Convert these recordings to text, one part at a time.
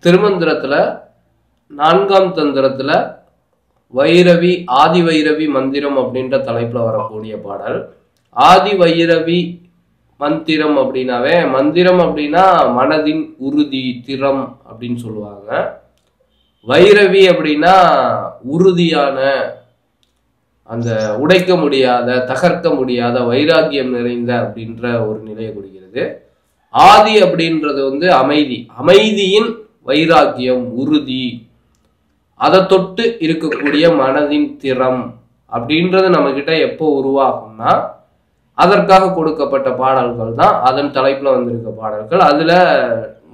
திருமந்திரத்துல 4ஆம் தந்திரத்துல வைரவி ஆதி வைரவி மந்திரம் அப்படின்ற தலைப்புல வரக்கூடிய பாடல். ஆதி வைரவி மந்திரம் அப்படின்னாவே, மந்திரம் அப்படின்னா மனதின் உறுதி திறம் அப்படின்னு சொல்லுவாங்க. வைரவி அப்படின்னா உறுதியான, அந்த உடைக்க முடியாத தகர்க்க முடியாத வைராக்கியம் நிறைந்த அப்படின்ற ஒரு நிலையை கொடுக்கிறது. ஆதி அப்படின்றது வந்து அமைதி, அமைதியின் வைராக்கியம் உறுதி, அதை தொட்டு இருக்கக்கூடிய மனதின் திறம் அப்படின்றது நம்ம கிட்ட எப்போ உருவாகும்னா அதற்காக கொடுக்கப்பட்ட பாடல்கள் தான் அதன் தலைப்புல வந்திருக்க பாடல்கள். அதுல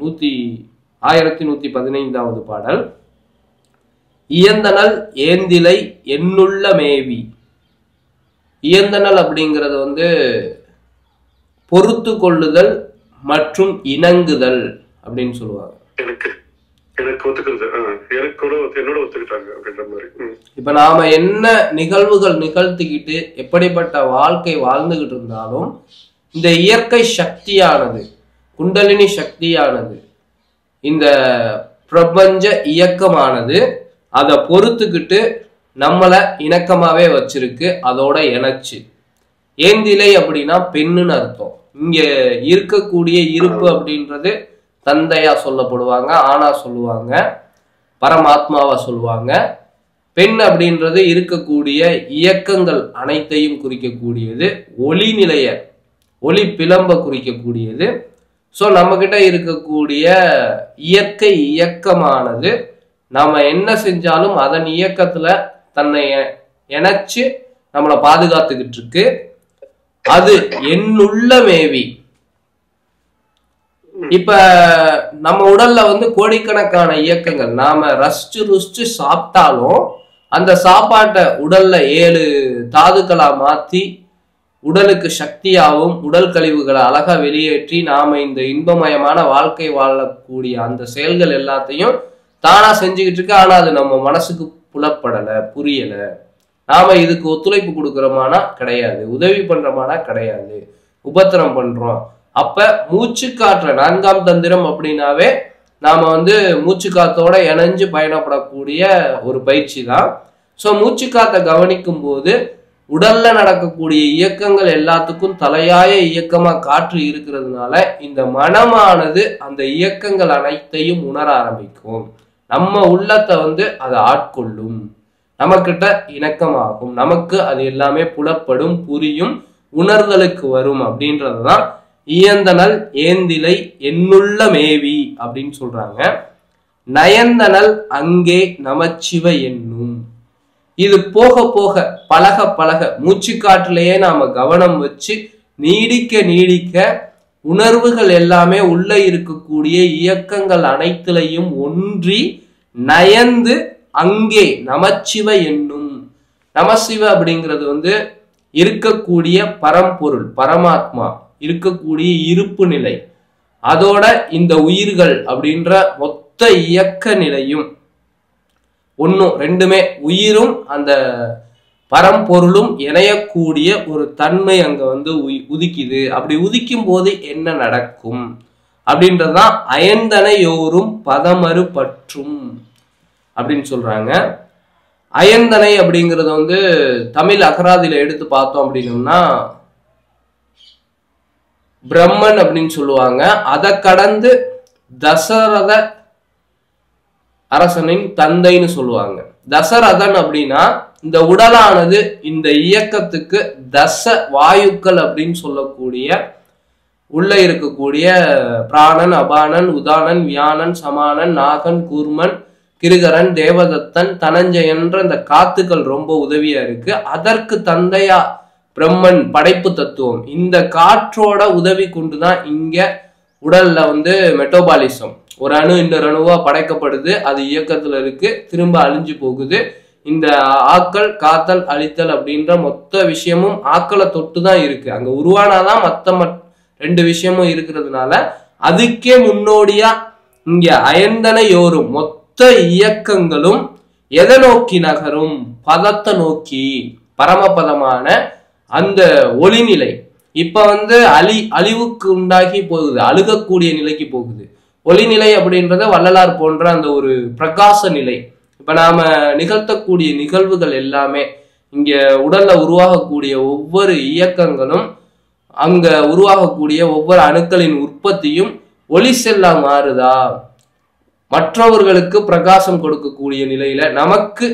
1115வது பாடல், இயந்தனல் ஏந்திலை என்னுள்ள மேவி. இயந்தனல் அப்படிங்கிறது வந்து பொறுத்து கொள்ளுதல் மற்றும் இணங்குதல் அப்படின்னு சொல்லுவாங்க. இப்ப நாம என்ன நிகழ்வுகள் நிகழ்த்திக்கிட்டு எப்படிப்பட்ட வாழ்க்கை வாழ்ந்துகிட்டு இருந்தாலும் இந்த இயற்கை சக்தியானது, குண்டலினி சக்தியானது, இந்த பிரபஞ்ச இயக்கமானது அதை பொறுத்துக்கிட்டு நம்மளை இணக்கமாவே வச்சிருக்கு, அதோட இணைச்சு. ஏந்திலை அப்படின்னா பெண்ணுன்னு அர்த்தம். இங்க இருக்கக்கூடிய இருப்பு அப்படின்றது தந்தையா சொல்லப்படுவாங்க, ஆனா சொல்லுவாங்க, பரமாத்மாவா சொல்லுவாங்க. பெண் அப்படின்றது இருக்கக்கூடிய இயக்கங்கள் அனைத்தையும் குறிக்கக்கூடியது, ஒளி நிலைய ஒளி பிளம்ப குறிக்கக்கூடியது. ஸோ நம்ம கிட்ட இருக்கக்கூடிய இயற்கை இயக்கமானது நாம என்ன செஞ்சாலும் அதன் இயக்கத்துல தன்னை இணைச்சு நம்மளை பாதுகாத்துக்கிட்டு இருக்கு. அது என்னுள்ள மேவி. இப்ப நம்ம உடல்ல வந்து கோடிக்கணக்கான இயக்கங்கள், நாம ரசிச்சு ருசிச்சு சாப்பிட்டாலும் அந்த சாப்பாட்டை உடல்ல 7 தாதுக்களா மாத்தி உடலுக்கு சக்தியாகவும் உடல் கழிவுகளை அழகா வெளியேற்றி நாம இந்த இன்பமயமான வாழ்க்கை வாழக்கூடிய அந்த செயல்கள் எல்லாத்தையும் தானா செஞ்சுக்கிட்டு இருக்கு. ஆனா அது நம்ம மனசுக்கு புலப்படலை, புரியல. நாம இதுக்கு ஒத்துழைப்பு கொடுக்குறோமானா கிடையாது, உதவி பண்றோமானா கிடையாது, உபத்திரம் பண்றோம். அப்ப மூச்சு காற்ற 4ஆம் தந்திரம் அப்படின்னாவே நாம வந்து மூச்சு காத்தோட இணைஞ்சு பயணப்படக்கூடிய ஒரு பயிற்சி தான். ஸோ மூச்சு காத்தை கவனிக்கும் போது உடல்ல நடக்கக்கூடிய இயக்கங்கள் எல்லாத்துக்கும் தலையாய இயக்கமா காற்று இருக்கிறதுனால இந்த மனமானது அந்த இயக்கங்கள் அனைத்தையும் உணர ஆரம்பிக்கும். நம்ம உள்ளத்தை வந்து அதை ஆட்கொள்ளும், நமக்கிட்ட இணக்கமாகும், நமக்கு அது எல்லாமே புலப்படும், புரியும், உணர்தலுக்கு வரும். அப்படின்றதுதான் இயந்தனல் ஏந்திலை என்னுள்ள மேவி அப்படின்னு சொல்றாங்க. நயந்தனல் அங்கே நமச்சிவ என்னும். இது போக போக பழக பழக மூச்சு காற்றிலேயே நாம கவனம் வச்சு நீடிக்க நீடிக்க உணர்வுகள் எல்லாமே உள்ள இருக்கக்கூடிய இயக்கங்கள் அனைத்திலையும் ஒன்றி நயந்து அங்கே நமச்சிவ என்னும். நமசிவ அப்படிங்கிறது வந்து இருக்கக்கூடிய பரம்பொருள், பரமாத்மா இருக்கக்கூடிய இருப்பு நிலை, அதோட இந்த உயிர்கள் அப்படின்ற மொத்த இயக்க நிலையும் ஒன்றும் ரெண்டுமே, உயிரும் அந்த பரம்பொருளும் இணையக்கூடிய ஒரு தன்மை அங்க வந்து உதிக்குது. அப்படி உதிக்கும் போது என்ன நடக்கும் அப்படின்றதுதான் அயந்தனையோரும் பதமறு பற்றும் அப்படின்னு சொல்றாங்க. அயந்தனை அப்படிங்கிறது வந்து தமிழ் அகராதியில எடுத்து பார்த்தோம் அப்படின்னோம்னா பிரம்மன் அப்படின்னு சொல்லுவாங்க. அதை கடந்து தசரத அரசனின் தந்தைன்னு சொல்லுவாங்க. தசரதன் அப்படின்னா இந்த உடலானது இந்த இயக்கத்துக்கு தச வாயுக்கள் அப்படின்னு சொல்லக்கூடிய உள்ள இருக்கக்கூடிய பிராணன், அபானன், உதானன், வியானன், சமானன், நாகன், கூர்மன், கிருகரன், தேவதத்தன், தனஞ்சயன்ற இந்த காத்துக்கள் ரொம்ப உதவியா இருக்கு. அதற்கு தந்தையா பிரம்மன் படைப்பு தத்துவம். இந்த காற்றோட உதவி கொண்டுதான் இங்க உடல்ல வந்து மெட்டபாலிசம், ஒரு அணு இன்னொரு அணுவா படைக்கப்படுது, அது இயக்கத்துல இருக்கு, திரும்ப அழிஞ்சு போகுது. இந்த ஆக்கல் காத்தல் அழித்தல் அப்படின்ற மொத்த விஷயமும் ஆக்களை தொட்டு தான் இருக்கு. அங்க உருவானாதான் மற்ற 2 விஷயமும் இருக்கிறதுனால அதுக்கே முன்னோடியா இங்க அயந்தனையோரும் மொத்த இயக்கங்களும் எதை நோக்கி நகரும்? பதத்தை நோக்கி, பரமபதமான அந்த ஒளிநிலை. இப்ப வந்து அழிவுக்கு உண்டாகி போகுது, அழுகக்கூடிய நிலைக்கு போகுது. ஒளிநிலை அப்படின்றத வள்ளலார் போன்ற அந்த ஒரு பிரகாச நிலை. இப்ப நாம நிகழ்த்தக்கூடிய நிகழ்வுகள் எல்லாமே இங்க உடல்ல உருவாகக்கூடிய ஒவ்வொரு இயக்கங்களும் அங்க உருவாகக்கூடிய ஒவ்வொரு அணுக்களின் உற்பத்தியும் ஒளி செல்லா மாறுதா, மற்றவர்களுக்கு பிரகாசம் கொடுக்கக்கூடிய நிலையில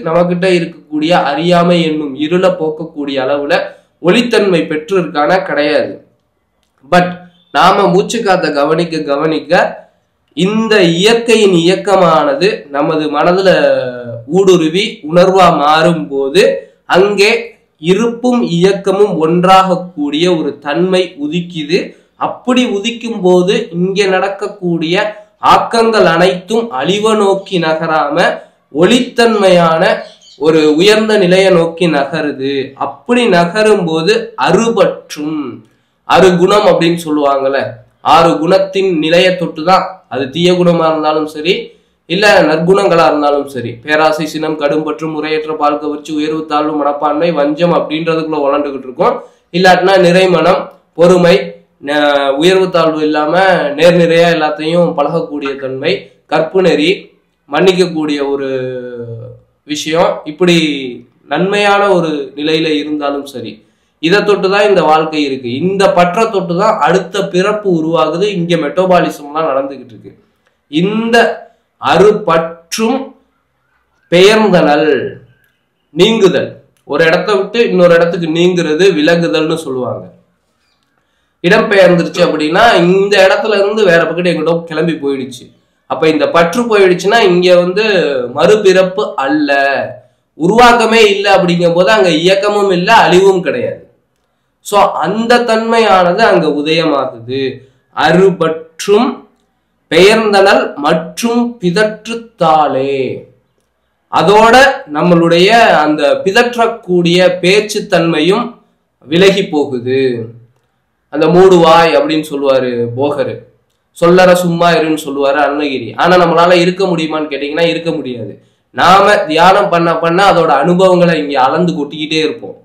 நமக்கிட்ட இருக்கக்கூடிய அறியாமை என்னும் இருளை போக்கக்கூடிய அளவுல ஒளித்தன்மை பெற்று இருக்கானா கிடையாது. பட் நாம மூச்சு காத்த கவனிக்க கவனிக்க இந்த இயற்கையின் இயக்கமானது நமது மனதுல ஊடுருவி உணர்வா மாறும் போது அங்கே இருப்பும் இயக்கமும் ஒன்றாக கூடிய ஒரு தன்மை உதிக்குது. அப்படி உதிக்கும் போது இங்கே நடக்கக்கூடிய ஆக்கங்கள் அனைத்தும் அழிவை நோக்கி நகராம ஒளித்தன்மையான ஒரு உயர்ந்த நிலையை நோக்கி நகருது. அப்படி நகரும் போது அறுபற்றும், அறுகுணம் அப்படின்னு சொல்லுவாங்கல்ல, 6 குணத்தின் நிலையை தொட்டுதான், அது தீய குணமா இருந்தாலும் சரி இல்ல நற்குணங்களா இருந்தாலும் சரி, பேராசை, சினம், கடும்பற்று, முறையற்ற பால் கவர்ச்சி, உயர்வு தாழ்வு மனப்பான்மை, வஞ்சம் அப்படின்றதுக்குள்ள வளர்ந்துகிட்டு இருக்கோம். இல்லாட்டினா நிறைமனம், பொறுமை, உயர்வு தாழ்வு இல்லாம நேர்நிறையா எல்லாத்தையும் பழகக்கூடிய தன்மை, கற்பு நெறி, மன்னிக்கக்கூடிய ஒரு விஷயம், இப்படி நன்மையான ஒரு நிலையில இருந்தாலும் சரி, இதை தொட்டுதான் இந்த வாழ்க்கை இருக்கு. இந்த பற்ற தொட்டுதான் அடுத்த பிறப்பு உருவாகுது. இங்க மெட்டபாலிசம்லாம் நடந்துகிட்டு இருக்கு. இந்த அறுபற்றும் பெயர்ந்தனல், நீங்குதல், ஒரு இடத்த விட்டு இன்னொரு இடத்துக்கு நீங்குறது விலகுதல்னு சொல்லுவாங்க. இடம் பெயர்ந்துருச்சு அப்படின்னா இந்த இடத்துல இருந்து வேற பக்கத்து எங்கிட்ட கிளம்பி போயிடுச்சு. அப்ப இந்த பற்று போயிடுச்சுன்னா இங்க மறுபிறப்பு அல்ல, உருவாக்கமே இல்லை. அப்படிங்கும் போது அங்க இயக்கமும் இல்லை, அழிவும் கிடையாது. சோ அந்த தன்மையானது அங்க உதயமாகுது. அறுபற்றும் பெயர்ந்தனல் மற்றும் பிதற்றுத்தாளே, அதோட நம்மளுடைய அந்த பிதற்றக்கூடிய பேச்சு தன்மையும் விலகி போகுது. அந்த மூடுவாய் அப்படின்னு சொல்லுவாரு போகரு, சொல்லற சும்மா இருன்னு சொல்லுவாரு அருணகிரி. ஆனா நம்மளால இருக்க முடியுமான்னு கேட்டீங்கன்னா இருக்க முடியாது. நாம தியானம் பண்ண பண்ண அதோட அனுபவங்களை இங்க அளந்து கொட்டிக்கிட்டே இருப்போம்.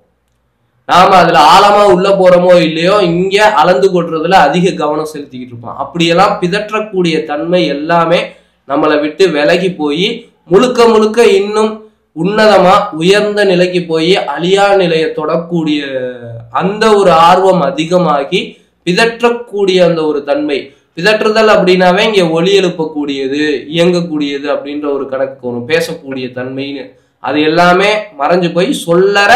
நாம அதுல ஆழமா உள்ள போறோமோ இல்லையோ இங்க அளந்து கொட்டுறதுல அதிக கவனம் செலுத்திக்கிட்டு இருப்போம். அப்படியெல்லாம் பிதற்றக்கூடிய தன்மை எல்லாமே நம்மளை விட்டு விலகி போய் முழுக்க முழுக்க இன்னும் உன்னதமா உயர்ந்த நிலைக்கு போய் அழியா நிலையை தொடக்கூடிய அந்த ஒரு ஆர்வம் அதிகமாகி பிதற்றக்கூடிய அந்த ஒரு தன்மை. பிதற்றுதல் அப்படின்னாவே இங்க ஒளி எழுப்பக்கூடியது, இயங்கக்கூடியது அப்படின்ற ஒரு கணக்கு வரும். பேசக்கூடிய தன்மைன்னு அது எல்லாமே மறைஞ்சு போய் சொல்லற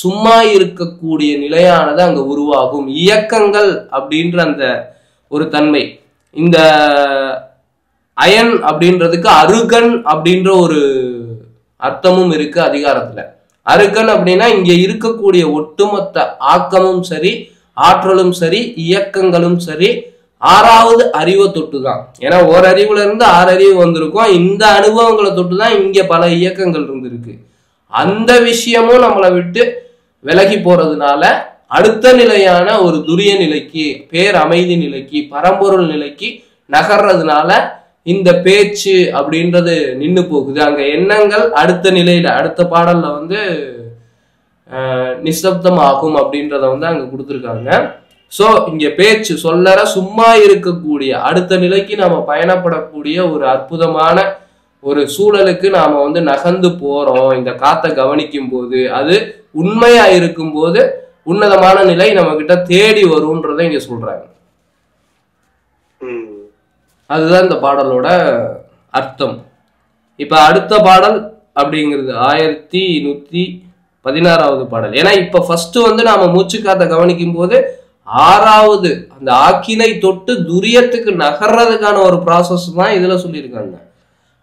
சும்மா இருக்கக்கூடிய நிலையானது அங்க உருவாகும். இயக்கங்கள் அப்படின்ற அந்த ஒரு தன்மை. இந்த அயன் அப்படின்றதுக்கு அருகன் அப்படின்ற ஒரு அர்த்தமும் இருக்கு அதிகாரத்துல. அருகன் அப்படின்னா இங்க இருக்கக்கூடிய ஒட்டுமொத்த ஆக்கமும் சரி, ஆற்றலும் சரி, இயக்கங்களும் சரி, 6வது அறிவை தொட்டுதான். ஏன்னா ஒரு அறிவுல இருந்து 6 அறிவு வந்திருக்கும். இந்த அனுபவங்களை தொட்டுதான் இங்க பல இயக்கங்கள் இருந்திருக்கு. அந்த விஷயமும் நம்மளை விட்டு விலகி போறதுனால அடுத்த நிலையான ஒரு துரிய நிலைக்கு, பேர் அமைதி நிலைக்கு, பரம்பொருள் நிலைக்கு நகர்றதுனால இந்த பேச்சு அப்படின்றது நின்று போகுது. அங்க எண்ணங்கள் அடுத்த நிலையில, அடுத்த பாடல்ல நிசப்தம் ஆகும் அப்படின்றத அங்க கொடுத்துருக்காங்க. சோ இங்க பேச்சு சொல்லற சும்மா இருக்கக்கூடிய அடுத்த நிலைக்கு நாம பயணப்படக்கூடிய ஒரு அற்புதமான ஒரு சூழலுக்கு நாம நகர்ந்து போறோம். இந்த காத்தை கவனிக்கும் போது அது உண்மையா இருக்கும் போது உன்னதமான நிலை நம்ம கிட்ட தேடி வரும்ன்றத இங்க சொல்றாங்க. அதுதான் இந்த பாடலோட அர்த்தம். இப்ப அடுத்த பாடல் அப்படிங்கிறது 1116வது பாடல். ஏன்னா இப்ப ஃபர்ஸ்ட் நாம மூச்சு காத்த கவனிக்கும் போது 6வது அந்த ஆக்கினை தொட்டு துரியத்துக்கு நகர்றதுக்கான ஒரு ப்ராசஸ் தான் இதுல சொல்லியிருக்காங்க.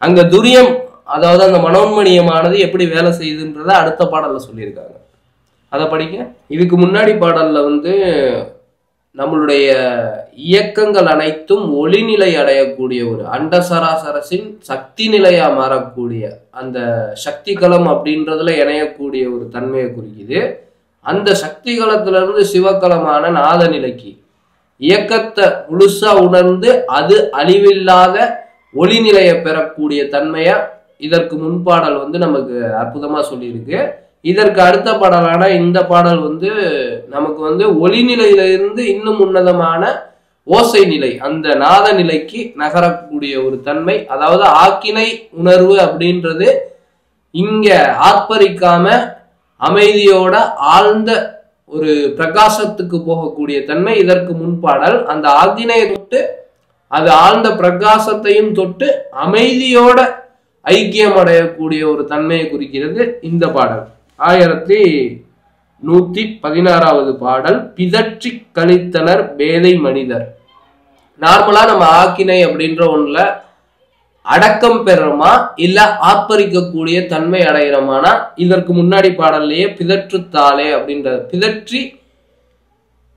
அங்க துரியம், அதாவது அந்த மனோன்மணியமானது எப்படி வேலை செய்யுதுன்றத அடுத்த பாடல்ல சொல்லியிருக்காங்க. அதை படிக்க. இதுக்கு முன்னாடி பாடல்ல நம்மளுடைய இயக்கங்கள் அனைத்தும் ஒளிநிலை அடையக்கூடிய ஒரு அண்டசராசரசின் சக்தி நிலையா மாறக்கூடிய அந்த சக்தி களம் அப்படின்றதுல இணையக்கூடிய ஒரு தன்மையை குறிக்குது. அந்த சக்தி களத்துல இருந்து சிவக்களமான நாத நிலைக்கு இயக்கத்தை முழுசா உணர்ந்து அது அழிவில்லாத ஒளிநிலையை பெறக்கூடிய தன்மையா இதற்கு முன்பாடல் நமக்கு அற்புதமா சொல்லியிருக்கு. இதற்கு அடுத்த பாடலான இந்த பாடல் நமக்கு ஒளிநிலையில இருந்து இன்னும் உன்னதமான ஓசை நிலை, அந்த நாத நிலைக்கு நகரக்கூடிய ஒரு தன்மை. அதாவது ஆக்கினை உணர்வு அப்படின்றது இங்க ஆர்ப்பரிக்காம அமைதியோட ஆழ்ந்த ஒரு பிரகாசத்துக்கு போகக்கூடிய தன்மை. இதற்கு முன்பாடல் அந்த ஆக்கினையை தொட்டு அது ஆழ்ந்த பிரகாசத்தையும் தொட்டு அமைதியோட ஐக்கியம் அடையக்கூடிய ஒரு தன்மையை குறிக்கிறது இந்த பாடல். 1116வது பாடல். பிதற்றி கழித்தனர் பேதை மனிதர். நார்மலா நம்ம ஆக்கினை அப்படின்ற ஒண்ணுல அடக்கம் பெறமா இல்ல ஆர்ப்பரிக்கக்கூடிய தன்மை அடைகிறோமானா இதற்கு முன்னாடி பாடல்லையே பிதற்றுத்தாளே அப்படின்ற பிதற்றி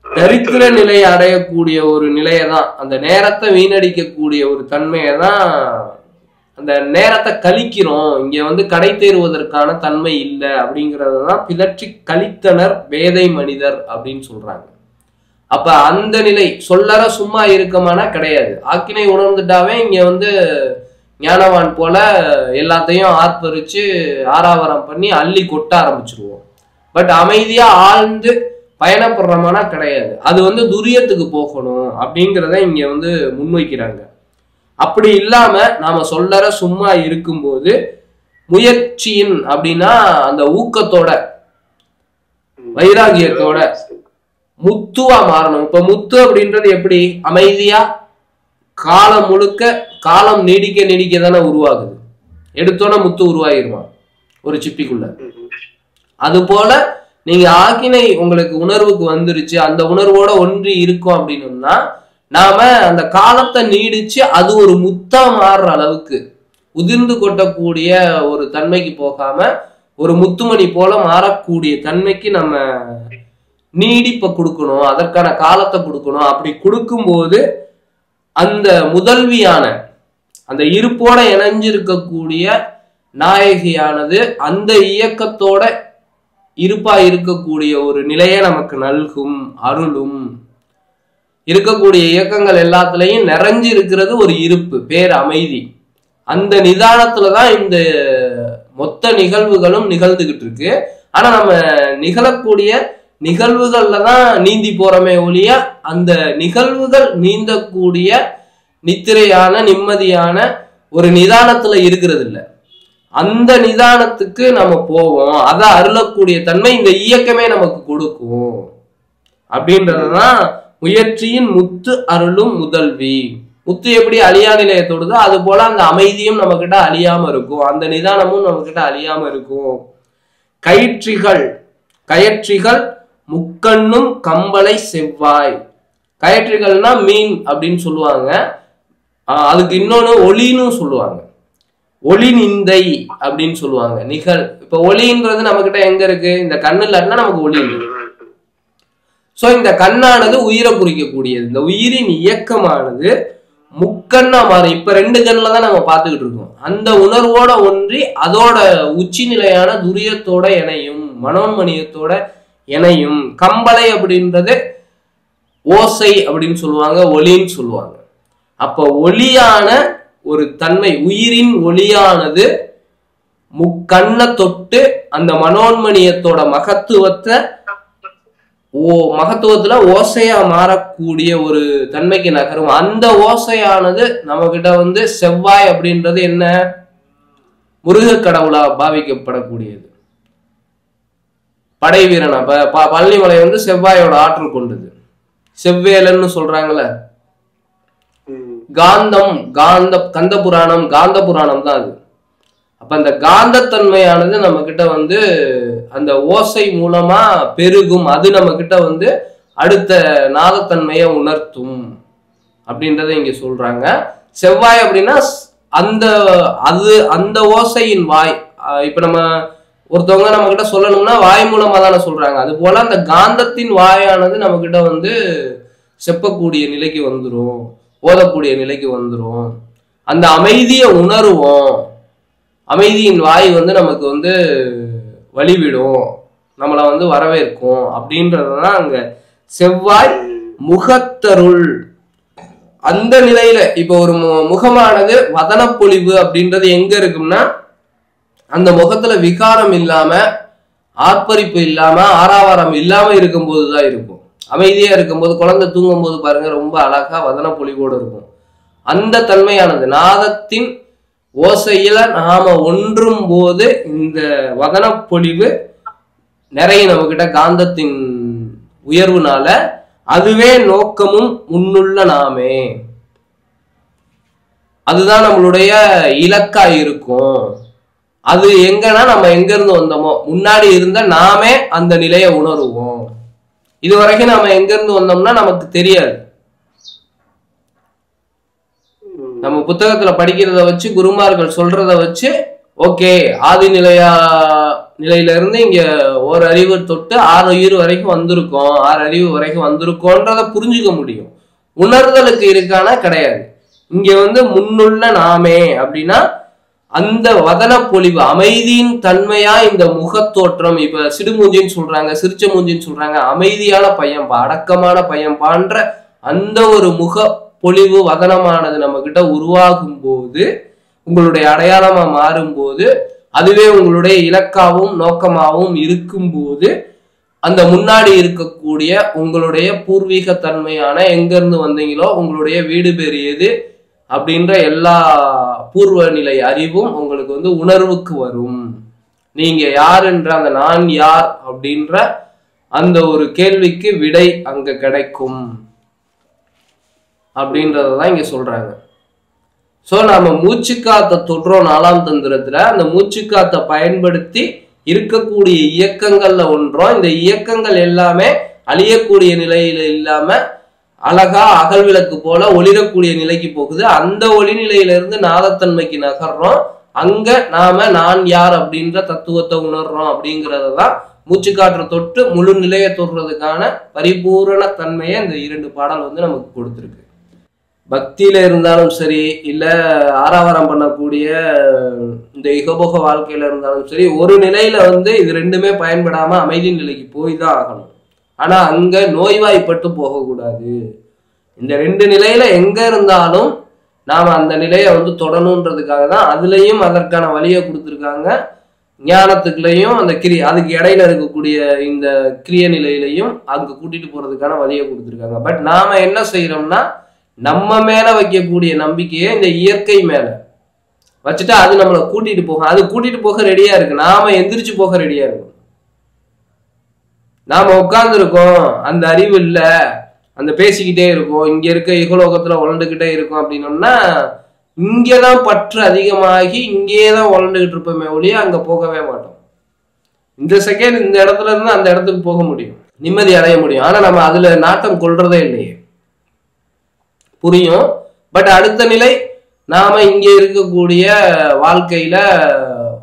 தரித்திர நிலையை அடையக்கூடிய ஒரு நிலையதான், அந்த நேரத்தை வீணடிக்கக்கூடிய ஒரு தன்மையதான், அந்த நேரத்தை கழிக்கிறோம், இங்க கடை தேறுவதற்கான தன்மை இல்லை அப்படிங்கறதான் பிதற்றி கழித்தனர் பேதை மனிதர் அப்படின்னு சொல்றாங்க. அப்ப அந்த நிலை சொல்லற சும்மா இருக்கமானா கிடையாது. ஆக்கினை உணர்ந்துட்டாவே இங்க ஞானவான் போல எல்லாத்தையும் ஆர்ப்பரிச்சு ஆராவரம் பண்ணி அள்ளி கொட்ட ஆரம்பிச்சிருவோம். பட் அமைதியா ஆழ்ந்து பயணப்படுறோமானா கிடையாது. அது துரியத்துக்கு போகணும் அப்படிங்கிறத இங்க முன்வைக்கிறாங்க. அப்படி இல்லாம நாம சொல்லற சும்மா இருக்கும்போது முயற்சியின் அப்படின்னா அந்த ஊக்கத்தோட வைராகியத்தோட முத்துவா மாறணும். இப்ப முத்து அப்படின்றது எப்படி? அமைதியா காலம் முழுக்க, காலம் நீடிக்க நீடிக்க தானே உருவாகுது. எடுத்தோன்னே முத்து உருவாகிருவான் ஒரு சிப்பிக்குள்ள. அது போல நீங்க ஆக்கினை உங்களுக்கு உணர்வுக்கு வந்துருச்சு, அந்த உணர்வோட ஒன்றி இருக்கும் அப்படின்னா நாம அந்த காலத்தை நீடிச்சு அது ஒரு முத்தா மாறுற அளவுக்கு உதிர்ந்து கொட்டக்கூடிய ஒரு தன்மைக்கு போகாம ஒரு முத்துமணி போல மாறக்கூடிய தன்மைக்கு நம்ம நீடிப்ப கொடுக்கணும், அதற்கான காலத்தை கொடுக்கணும். அப்படி கொடுக்கும்போது அந்த முதல்வியான அந்த இருப்போட இணைஞ்சிருக்கக்கூடிய நாயகியானது அந்த இயக்கத்தோட இருப்பா இருக்கக்கூடிய ஒரு நிலையை நமக்கு நல்கும், அருளும். இருக்கக்கூடிய இயக்கங்கள் எல்லாத்துலயும் நிறைஞ்சு இருக்கிறது ஒரு இருப்பு, பேர் அமைதி. அந்த நிதானத்துலதான் இந்த மொத்த நிகழ்வுகளும் நிகழ்ந்துகிட்டு இருக்கு. ஆனா நம்ம நிகழக்கூடிய நிகழ்வுகள்ல தான் நீந்தி போறோமே ஒழிய அந்த நிகழ்வுகள் நீந்தக்கூடிய நித்திரையான நிம்மதியான ஒரு நிதானத்துல இருக்கிறது இல்லை. அந்த நிதானத்துக்கு நம்ம போவோம், அதை அருளக்கூடிய தன்மை இந்த இயக்கமே நமக்கு கொடுக்கும் அப்படின்றதுதான் முயற்சியின் முத்து அருளும் முதல்வி. முத்து எப்படி அழியா நிலையத்தோடுதோ அது போல அந்த அமைதியும் நம்ம கிட்ட அழியாம இருக்கும், அந்த நிதானமும் நம்ம கிட்ட அழியாம இருக்கும். கயற்றிகள் முக்கண்ணும் கம்பளை செவ்வாய். கயற்றிகள்னா மீன் அப்படின்னு சொல்லுவாங்க. அதுக்கு இன்னொன்னு ஒளின்னு சொல்லுவாங்க, ஒளி நிந்தை அப்படின்னு சொல்லுவாங்க. இப்ப ஒளின்றது நம்ம கிட்ட எங்க இருக்கு? இந்த கண்ணு இல்லாட்டினா நமக்கு ஒளி இருக்கு. சோ இந்த கண்ணானது உயிரை குறிக்கக்கூடியது. இந்த உயிரின் இயக்கமானது முக்கண்ணா மாறி இப்ப 2 கண்ணுல தான் நம்ம பார்த்துக்கிட்டு இருக்கோம். அந்த உணர்வோட ஒன்றி அதோட உச்சி நிலையான துரியத்தோட இணையும், மனோன்மணியத்தோட இணையும். கம்பளை அப்படின்றது ஓசை அப்படின்னு சொல்லுவாங்க, ஒளின்னு சொல்லுவாங்க. அப்ப ஒளியான ஒரு தன்மை, உயிரின் ஒளியானது முக்கண்ணை தொட்டு அந்த மனோன்மணியத்தோட மகத்துவத்துல ஓசையா மாறக்கூடிய ஒரு தன்மைக்கு நகரும். அந்த ஓசையானது நம்ம கிட்ட செவ்வாய் அப்படின்றது என்ன? முருக கடவுளா பாவிக்கப்படக்கூடியது. படை வீரனா பழனிமலை செவ்வாயோட ஆற்றல் கொண்டது. செவ்வேலன்னு சொல்றாங்கல்ல. கந்த புராணம் காந்த புராணம் தான் அது. அப்ப அந்த காந்தத்தன்மையானது நம்ம கிட்ட அந்த ஓசை மூலமா பெருகும். அது நம்ம கிட்ட அடுத்த நாதத்தன்மையை உணர்த்தும் அப்படின்றத இங்க சொல்றாங்க. செவ்வாய் அப்படின்னா அந்த ஓசையின் வாய். இப்ப நம்ம ஒருத்தவங்க நம்ம கிட்ட சொல்லணும்னா வாய் மூலமா தானே சொல்றாங்க. அது போல அந்த காந்தத்தின் வாயானது நம்ம கிட்ட செப்பக்கூடிய நிலைக்கு வந்துரும், ஓதக்கூடிய நிலைக்கு வந்துரும். அந்த அமைதியை உணர்வோம். அமைதியின் வாய் நமக்கு வழிவிடும், நம்மளை வரவேற்கும் அப்படின்றதுதான் அங்க செவ்வாய் முகத்தருள். அந்த நிலையில இப்ப ஒரு முகமானது வதனப்பொழிவு அப்படின்றது எங்க இருக்கும்னா அந்த முகத்துல விகாரம் இல்லாம, ஆர்ப்பரிப்பு இல்லாம, ஆராவாரம் இல்லாம இருக்கும்போதுதான் இருக்கும். அமைதியா இருக்கும்போது, குழந்தை தூங்கும் போது பாருங்க ரொம்ப அழகா வதன பொலிவோடு இருக்கும். அந்த தன்மையானது நாதத்தின் ஓசையில நாம ஒன்றும் போது இந்த வதன பொலிவு நிறைய நம்ம கிட்ட காந்தத்தின் உயர்வுனால அதுவே நோக்கமும் முன்னுள்ள நாமே, அதுதான் நம்மளுடைய இலக்கா இருக்கும். அது எங்கன்னா நம்ம எங்க இருந்து வந்தோமோ முன்னாடி இருந்த நாமே அந்த நிலையை உணருவோம். இது வரைக்கும் நம்ம எங்க இருந்து வந்தோம்னா நமக்கு தெரியாது. நம்ம புத்தகத்துல படிக்கிறத வச்சு, குருமார்கள் சொல்றத வச்சு, ஓகே ஆதி நிலையில இருந்து இங்க ஒரு அறிவு தொட்டு 6 உயிர் வரைக்கும் வந்திருக்கோம், 6 அறிவு வரைக்கும் வந்திருக்கோன்றத புரிஞ்சுக்க முடியும். உணர்தலுக்கு இருக்கானா கிடையாது. இங்க முன்னுள்ள நாமே அப்படின்னா அந்த வதன பொலிவு, அமைதியின் தன்மையா இந்த முகத்தோற்றம். இப்ப சிடுமூஞ்சின்னு சொல்றாங்க, சிரிச்ச மூஞ்சின்னு சொல்றாங்க, அமைதியான பையன்பா, அடக்கமான பையன்பான்ற அந்த ஒரு முக பொலிவு வதனமானது நம்ம கிட்ட உருவாகும் போது, உங்களுடைய அடையாளமா மாறும் போது, அதுவே உங்களுடைய இலக்காவும் நோக்கமாகவும் இருக்கும் போது, அந்த முன்னாடி இருக்கக்கூடிய உங்களுடைய பூர்வீக தன்மையான எங்க இருந்து வந்தீங்களோ, உங்களுடைய வீடு பேர் எது அப்படின்ற எல்லா பூர்வ நிலை அறிவும் உங்களுக்கு உணர்வுக்கு வரும். நீங்க யார் என்ற அந்த நான் யார் அப்படின்ற அந்த ஒரு கேள்விக்கு விடை அங்க கிடைக்கும் அப்படின்றதான் இங்க சொல்றாங்க. சோ நாம மூச்சுக்காத்த தொற்றோம் 4ஆம் தந்திரத்துல அந்த மூச்சுக்காத்த பயன்படுத்தி இருக்கக்கூடிய இயக்கங்கள்ல ஒன்றோம். இந்த இயக்கங்கள் எல்லாமே அழியக்கூடிய நிலையில இல்லாம அழகா அகல் விளக்கு போல ஒளிரக்கூடிய நிலைக்கு போகுது. அந்த ஒளி நிலையில இருந்து நாதத்தன்மைக்கு நகர்றோம். அங்க நாம நான் யார் அப்படின்ற தத்துவத்தை உணர்றோம். அப்படிங்கறதான் மூச்சுக்காற்று தொட்டு முழு நிலையை தொடுறதுக்கான பரிபூரண தன்மையை இந்த 2 பாடல் நமக்கு கொடுத்துருக்கு. பக்தியில இருந்தாலும் சரி, இல்ல ஆராவரம் பண்ணக்கூடிய இந்த இகபோக வாழ்க்கையில இருந்தாலும் சரி, ஒரு நிலையில இது ரெண்டுமே பயன்படாம அமைதி நிலைக்கு போய் தான் ஆகணும். ஆனா அங்க நோய்வாய்ப்பட்டு போகக்கூடாது. இந்த 2 நிலையில எங்க இருந்தாலும் நாம அந்த நிலையை தொடணுன்றதுக்காக தான் அதுலயும் அதற்கான வழியை கொடுத்துருக்காங்க. ஞானத்துக்குள்ளயும் அந்த அதுக்கு இடையில இருக்கக்கூடிய இந்த கிரிய நிலையிலையும் அங்க கூட்டிட்டு போறதுக்கான வழியை கொடுத்துருக்காங்க. பட் நாம என்ன செய்யறோம்னா, நம்ம மேல வைக்கக்கூடிய நம்பிக்கையை இந்த இயற்கை மேல வச்சுட்டு அது நம்மளை கூட்டிட்டு போகும். அது கூட்டிட்டு போக ரெடியா இருக்கு, நாம எந்திரிச்சு போக ரெடியா இருக்கும். நாம உட்கார்ந்து இருக்கோம், அந்த அறிவு இல்ல, அந்த பேசிக்கிட்டே இருக்கும், இங்க இருக்க இகலோகத்துல உழண்டுகிட்டே இருக்கும் அப்படின்னோம்னா இங்கதான் பற்று அதிகமாகி இங்கேதான் உழண்டுகிட்டு இருப்போமே ஒழிய அங்க போகவே மாட்டோம். இந்த செகண்ட் இந்த இடத்துல இருந்து அந்த இடத்துக்கு போக முடியும், நிம்மதி அடைய முடியும். ஆனா நம்ம அதுல நாட்டம் கொள்றதே இல்லையே. புரியும். பட் அடுத்த நிலை நாம இங்க இருக்கக்கூடிய வாழ்க்கையில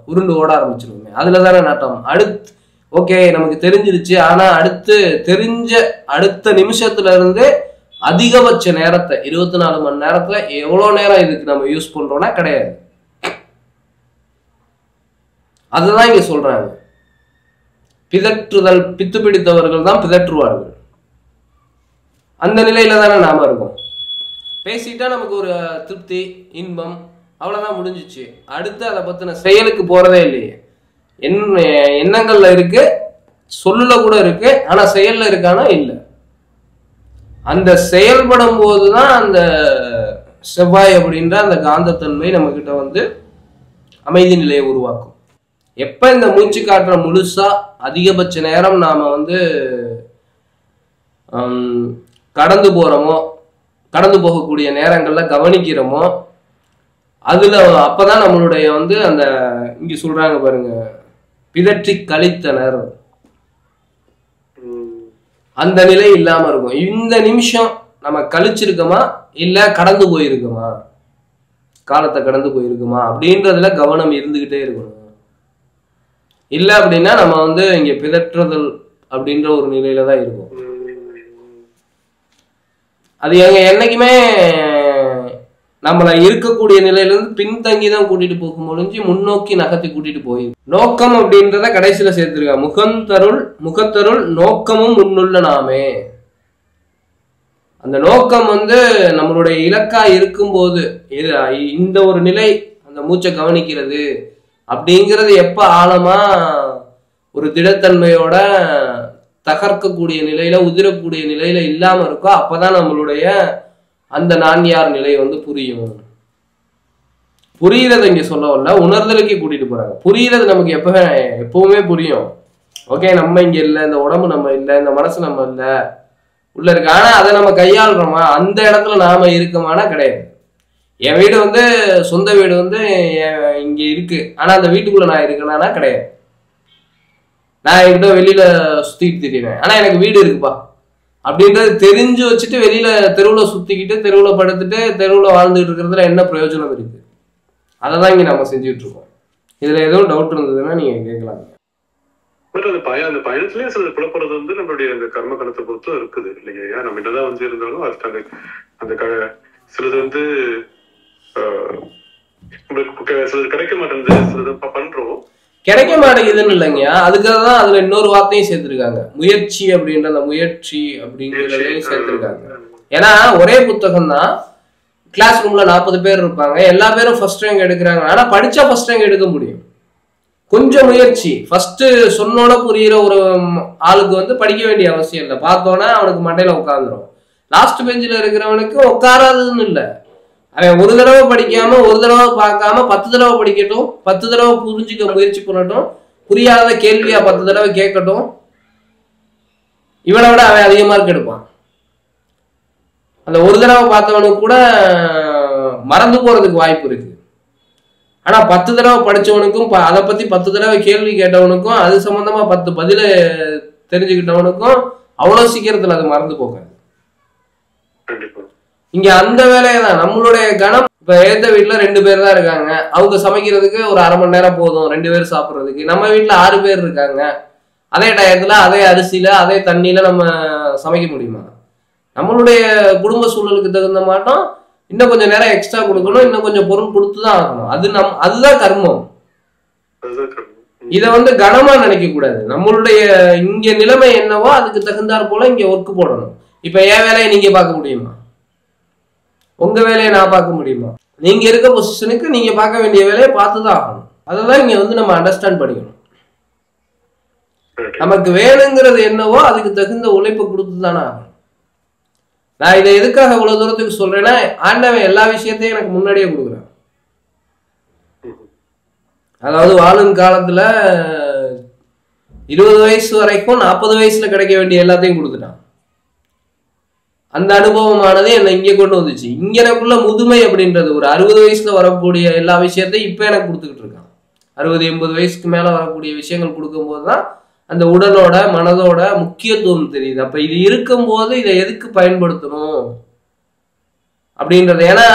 உருண்டு ஓட ஆரம்பிச்சிருவோமே, அதுலதானே நாட்டம். அடுத்து ஓகே நமக்கு தெரிஞ்சிருச்சு, ஆனா தெரிஞ்ச அடுத்த நிமிஷத்துல இருந்து அதிகபட்ச நேரத்தை 24 மணி நேரத்துல எவ்வளவு நேரம் இதுக்கு நம்ம யூஸ் பண்றோம்னா கிடையாது. அதுதான் இங்க சொல்றாங்க. பிதற்றுதல், பித்து பிடித்தவர்கள் தான் பிதற்றுவார்கள். அந்த நிலையில தானே நாம இருக்கோம். பேசிட்டா நமக்கு ஒரு திருப்தி, இன்பம், அவ்வளவுதான், முடிஞ்சிச்சு. அடுத்து அதை பத்தின செயலுக்கு போறதே இல்லையே. எண்ணங்கள்ல இருக்கு, சொல்லுல கூட இருக்கு, ஆனா செயல்ல இருக்கானா இல்ல. அந்த செயல்படும் போதுதான் அந்த செவ்வாய் அப்படின்ற அந்த காந்தத்தன்மை நம்ம கிட்ட அமைதி நிலையை உருவாக்கும். எப்ப இந்த மூச்சு காற்ற முழுசா அதிகபட்ச நேரம் நாம கடந்து போறோமோ, கடந்து போகக்கூடிய நேரங்கள்ல கவனிக்கிறோமோ, அதுல அப்பதான் நம்மளுடைய அந்த இங்க சொல்றாங்க பாருங்க, பிதற்றி கழித்தனர், அந்த நிலை இல்லாம இருக்கும். இந்த நிமிஷம் நம்ம கழிச்சிருக்கோமா இல்ல கடந்து போயிருக்கோமா, காலத்தை கடந்து போயிருக்குமா அப்படின்றதுல கவனம் இருந்துகிட்டே இருக்கணும். இல்ல அப்படின்னா நம்ம இங்க பிதற்றுதல் அப்படின்ற ஒரு நிலையில தான் இருக்கும். அது என்னைக்குமே நம்மள இருக்கக்கூடிய நிலையில இருந்து பின்தங்கிதான் கூட்டிட்டு போகும் ஒழிஞ்சு முன்னோக்கி நகர்த்தி கூட்டிட்டு போயிருக்கு. நோக்கம் அப்படின்றத கடைசியில சேர்த்திருக்க, முகத்தருள் நோக்கமும் முன்னுள்ள நாமே. அந்த நோக்கம் நம்மளுடைய இலக்கா இருக்கும்போது இந்த ஒரு நிலை, அந்த மூச்சை கவனிக்கிறது அப்படிங்கிறது எப்ப ஆழமா ஒரு திடத்தன்மையோட தகர்க்கக்கூடிய நிலையில, உதிரக்கூடிய நிலையில இல்லாம இருக்கோ அப்பதான் நம்மளுடைய அந்த நான் யார் நிலை வந்து புரியும். புரியுறதை இங்க சொல்ல வரல, உணர்தலுக்கே கூட்டிட்டு போறாங்க. புரியுறது நமக்கு எப்பவுமே புரியும். ஓகே, நம்ம இங்க இல்லை, இந்த உடம்பு நம்ம இல்லை, இந்த மனசு நம்ம இல்லை உள்ள இருக்கு. ஆனா அதை நம்ம கையாளுறோமா, அந்த இடத்துல நாம இருக்கமானா கிடையாது. என் வீடு வந்து சொந்த வீடு வந்து இங்க இருக்கு, ஆனா அந்த வீட்டுக்குள்ள நான் இருக்கேனா கிடையாது. நான் என்கிட்ட வெளியில சுத்திட்டு திரிறேன், ஆனா எனக்கு வீடு இருக்குப்பா அப்படின்றது தெரிஞ்சு வச்சுட்டு வெளியில தெருவுல சுத்திக்கிட்டு தெருவுல படுத்துட்டு தெருவுல வாழ்ந்துட்டு இருக்கிறதுல என்ன பிரயோஜனம் இருக்கு? அதைதான் இங்க நம்ம செஞ்சுட்டு இருக்கோம். இதுல எதுவும் டவுட் இருந்ததுன்னா நீங்க கேட்கலாம். அந்த பயணத்திலேயே சில புலப்படுறது வந்து நம்மளுடைய அந்த கர்ம கணத்தை பொறுத்தும் இருக்குது இல்லையா? நம்ம என்னதான் வந்து இருந்தாலும் அதுக்கான அந்த சிலது வந்து சிலது கிடைக்க மாட்டேங்குது, சிலது பண்றோம் கிடைக்க மாட்டேங்குதுன்னு இல்லைங்க. அதுக்காக தான் அதுல இன்னொரு வார்த்தையும் சேர்த்திருக்காங்க, முயற்சி அப்படின்ற அந்த முயற்சி அப்படிங்கிறதையும் சேர்த்திருக்காங்க. ஏன்னா ஒரே புத்தகம் தான், கிளாஸ் ரூம்ல 40 பேர் இருப்பாங்க, எல்லா பேரும் ஃபர்ஸ்ட் ரேங்க் எடுக்கிறாங்க. ஆனா படிச்சா ஃபர்ஸ்ட் ரேங்க் எடுக்க முடியும். கொஞ்சம் முயற்சி, ஃபர்ஸ்ட் சொன்னோட புரியுற ஒரு ஆளுக்கு வந்து படிக்க வேண்டிய அவசியம் இல்லை, பார்த்தோன்னா அவனுக்கு மண்டையில உட்காந்துரும். லாஸ்ட் பெஞ்சில் இருக்கிறவனுக்கு உட்காராதுன்னு இல்லை, அவன் ஒரு தடவை படிக்காம ஒரு தடவை பார்க்காம 10 தடவை படிக்கட்டும், 10 தடவை புரிஞ்சுக்க முயற்சி பண்ணட்டும், புரியாத கேள்வியா 10 தடவை கேட்கட்டும், இவனை விட அவன் அதிக மார்க் எடுப்பான். அந்த ஒரு தடவை பார்த்தவனுக்கு கூட மறந்து போறதுக்கு வாய்ப்பு இருக்கு. ஆனா 10 தடவை படிச்சவனுக்கும் அதை பத்தி 10 தடவை கேள்வி கேட்டவனுக்கும் அது சம்பந்தமா 10 பதில தெரிஞ்சுக்கிட்டவனுக்கும் அவ்வளவு சீக்கிரத்துல அது மறந்து போகாது. இங்க அந்த வேலையை தான் நம்மளுடைய கணம். இப்ப ஏத்த வீட்டுல 2 பேர் தான் இருக்காங்க, அவங்க சமைக்கிறதுக்கு ஒரு அரை மணி நேரம் போதும் 2 பேர் சாப்பிட்றதுக்கு. நம்ம வீட்டுல 6 பேர் இருக்காங்க, அதே டயத்துல அதே அரிசியில அதே தண்ணியில நம்ம சமைக்க முடியுமா? நம்மளுடைய குடும்ப சூழலுக்கு தகுந்த மாட்டோம், இன்னும் கொஞ்சம் நேரம் எக்ஸ்ட்ரா கொடுக்கணும், இன்னும் கொஞ்சம் பொருள் கொடுத்துதான் ஆகணும். அதுதான் கர்மம். இத வந்து கனமா நினைக்க கூடாது. நம்மளுடைய இங்க நிலைமை என்னவோ அதுக்கு தகுந்தாற் போல இங்க ஒர்க் போடணும். இப்ப என் வேலையை நீங்க பார்க்க முடியுமா? உங்க வேலையை நான் பார்க்க முடியுமா? நீங்க இருக்க பொசிஷனுக்கு நீங்க பார்க்க வேண்டிய வேலையை பார்த்துதான் ஆகணும். அததான் இங்க வந்து நம்ம அண்டர்ஸ்டாண்ட் பண்ணிக்கணும். நமக்கு வேணுங்கிறது என்னவோ அதுக்கு தகுந்த உழைப்பை கொடுத்துதானே ஆகணும். நான் இதை எதுக்காக இவ்வளவு தூரத்துக்கு சொல்றேன்னா, ஆண்டவன் எல்லா விஷயத்தையும் எனக்கு முன்னாடியே கொடுக்குறான். அதாவது வாழும் காலத்துல 20 வயசு வரைக்கும் 40 வயசுல கிடைக்க வேண்டிய எல்லாத்தையும் கொடுத்துட்டான். அந்த அனுபவமானது என்னை இங்க கொண்டு வந்துச்சு. இங்க எனக்குள்ள முதுமை அப்படின்றது ஒரு 60 வயசுல வரக்கூடிய எல்லா விஷயத்தையும் இப்ப எனக்கு கொடுத்துக்கிட்டு இருக்கான். 60-80 வயசுக்கு மேல வரக்கூடிய விஷயங்கள் கொடுக்கும் போதுதான் அந்த உடலோட மனதோட முக்கியத்துவம் தெரியுது. அப்ப இது இருக்கும்போது இதை எதுக்கு பயன்படுத்தணும் அப்படின்றது. ஏன்னா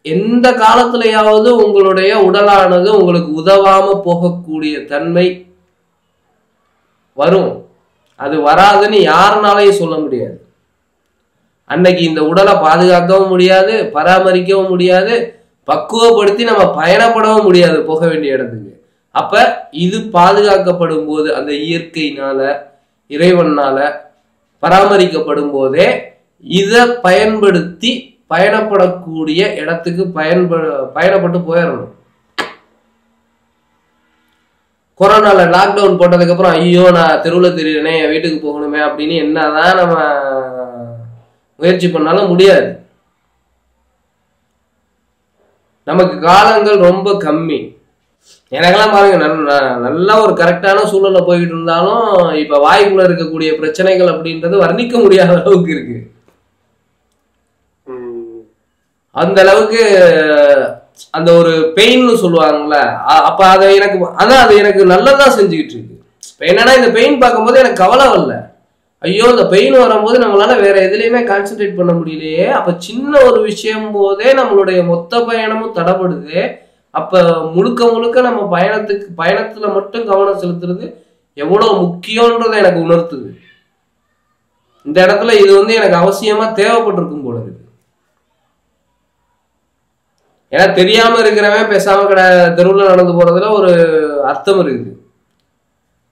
எந்த காலத்திலேயாவது உங்களுடைய உடலானது உங்களுக்கு உதவாம போகக்கூடிய தன்மை வரும். அது வராதுன்னு யாருனாலையும் சொல்ல முடியாது. அன்னைக்கு இந்த உடலை பாதுகாக்கவும் முடியாது, பராமரிக்கவும் முடியாது, பக்குவப்படுத்தி நம்ம பயணப்படவும் முடியாது போக வேண்டிய இடத்துக்கு. அப்ப இது பாதுகாக்கப்படும் போது, அந்த இயற்கையினால இறைவனால பராமரிக்கப்படும் போதே இதை பயன்படுத்தி பயணப்படக்கூடிய இடத்துக்கு பயணப்பட்டு போயிடணும். கொரோனால லாக்டவுன் போட்டதுக்கு அப்புறம் ஐயோ நான் தெருவில் தெரியுறேனே, என் வீட்டுக்கு போகணுமே அப்படின்னு என்னதான் நம்ம முயற்சி பண்ணாலும் முடியாது. நமக்கு காலங்கள் ரொம்ப கம்மி. எனக்கெல்லாம் பாருங்க, நல்ல ஒரு கரெக்டான சூழல்ல போய்கிட்டு இருந்தாலும் இப்ப வாய்க்குள்ள இருக்கக்கூடிய பிரச்சனைகள் அப்படின்றது வர்ணிக்க முடியாத அளவுக்கு இருக்கு. அந்த அளவுக்கு அந்த ஒரு பெயின்னு சொல்லுவாங்கல்ல, அப்ப அதை எனக்கு அதான் அது எனக்கு நல்லதான் செஞ்சுக்கிட்டு இருக்கு. இப்ப என்னன்னா, இந்த பெயின் பார்க்கும்போது எனக்கு கவலை வரல, ஐயோ இந்த பெயின் வரும்போது நம்மளால வேற எதுலையுமே கான்சென்ட்ரேட் பண்ண முடியலையே, அப்ப சின்ன ஒரு விஷயம் போதே நம்மளுடைய மொத்த பயணமும் தடைபடுது. அப்ப முழுக்க முழுக்க நம்ம பயணத்துல மட்டும் கவனம் செலுத்துறது எவ்வளவு முக்கியன்றதை எனக்கு உணர்த்துது. இந்த இடத்துல இது வந்து எனக்கு அவசியமா தேவைப்பட்டிருக்கும் போல இருக்கு. ஏன்னா தெரியாம இருக்கிறவன் பேசாம தெருவுல நடந்து போறதுல ஒரு அர்த்தம் இருக்குது.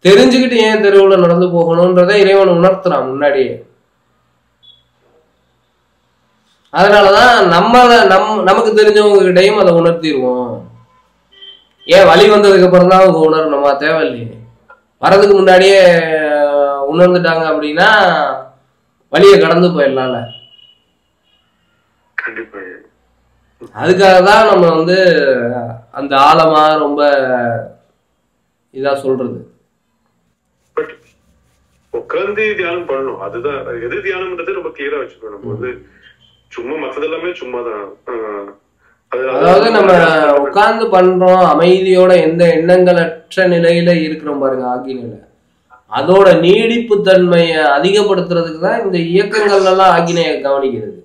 தெரிஞ்சுக்கிட்டு ஏன் தெருவுல நடந்து போகணும்ன்றதை இறைவன் உணர்த்துறான் முன்னாடியே. அதனாலதான் நமக்கு தெரிஞ்சவங்க கிட்டையும் அதை உணர்த்திடுவோம். ஏன் வழி வந்ததுக்கு அப்புறம் தான் அவங்க உணரணுமா? தேவையில்லையே. வரதுக்கு முன்னாடியே உணர்ந்துட்டாங்க அப்படின்னா வழியை கடந்து போயிடலாம்ல. கண்டிப்பா. அதுக்காக தான் நம்ம வந்து அந்த ஆழமா ரொம்ப இதா சொல்றது. பட் உட்கார்ந்து தியானம் பண்ணணும், அதுதான் எது தியானம்ன்றது ரொம்ப கிளியரா வச்சுக்கணும். நம்ம வந்து சும்மா மத்தது எல்லாமே சும்மாதான். அதாவது நம்ம உட்கார்ந்து பண்றோம் அமைதியோட எந்த எண்ணங்களற்ற நிலையில இருக்கிறோம் பாருங்க ஆகி நிலை, அதோட நீடிப்பு தன்மையை அதிகப்படுத்துறதுக்கு தான் இந்த இயக்கங்கள் எல்லாம் ஆகினையை கவனிக்கிறது.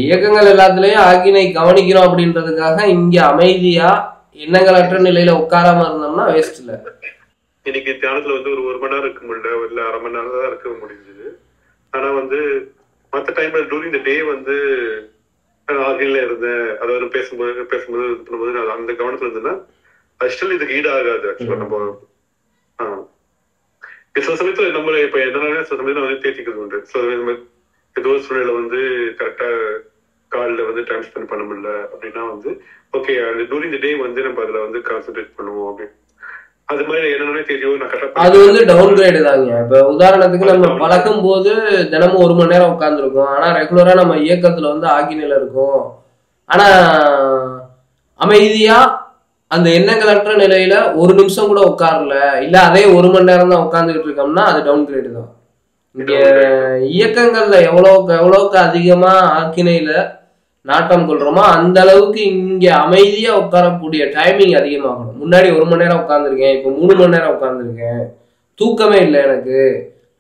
இயக்கங்கள் எல்லாத்துலயும் ஆகினை கவனிக்கிறோம் அப்படின்றதுக்காக இங்க அமைதியா எண்ணங்களற்ற நிலையில உட்காராம இருந்தோம்னா வேஸ்ட் இல்ல. இன்னைக்கு தியானத்துல வந்து ஒரு மணி நேரம் இருக்க முடியல, இல்ல அரை மணி நேரம் தான் இருக்க முடிஞ்சது. ஆனா வந்து மற்ற டைம்ல டூரிங் த டே வந்து ஆகில இருந்தேன், அதாவது பேசும்போது இது பண்ணும்போது அந்த கவனத்துல இருந்தேன்னா அது ஸ்டில் இதுக்கு ஈடாகாது. ஆக்சுவலா நம்ம சில சமயத்துல நம்ம இப்ப என்னன்னா சில சமயத்துல வந்து தேத்திக்கிறது உண்டு. ஏதோ சூழ்நிலை வந்து கரெக்டா காலில் வந்து டைம் ஸ்பெண்ட் பண்ண முடியல அப்படின்னா வந்து ஓகே அந்த டூரிங் த டே வந்து நம்ம அதுல வந்து கான்சென்ட்ரேட் பண்ணுவோம் அப்படின்னு. அது மாதிரி என்னன்னே தெரியும். நான் கரெக்டா அது வந்து டவுன் கிரேடு தாங்க. இப்ப உதாரணத்துக்கு நம்ம பழகும் போது தினமும் 1 மணி நேரம் உட்காந்துருக்கோம், ஆனா ரெகுலரா நம்ம இயக்கத்துல வந்து ஆகி நிலை இருக்கும். ஆனா அமைதியா அந்த எண்ணங்களற்ற நிலையில 1 நிமிஷம் கூட உட்காரல, இல்ல அதே 1 மணி நேரம் தான் உட்கார்ந்துகிட்டு இருக்கோம்னா அது டவுன் கிரேடு தான். இங்க இயக்கங்கள்ல எவ்வளவுக்கு அதிகமா ஆக்கினையில நாட்டம் கொள்றோமோ அந்த அளவுக்கு இங்க அமைதியா உட்காரக்கூடிய டைமிங் அதிகமாகணும். முன்னாடி 1 மணி நேரம் உட்காந்துருக்கேன், இப்ப 3 மணி நேரம் உட்காந்துருக்கேன், தூக்கமே இல்லை எனக்கு,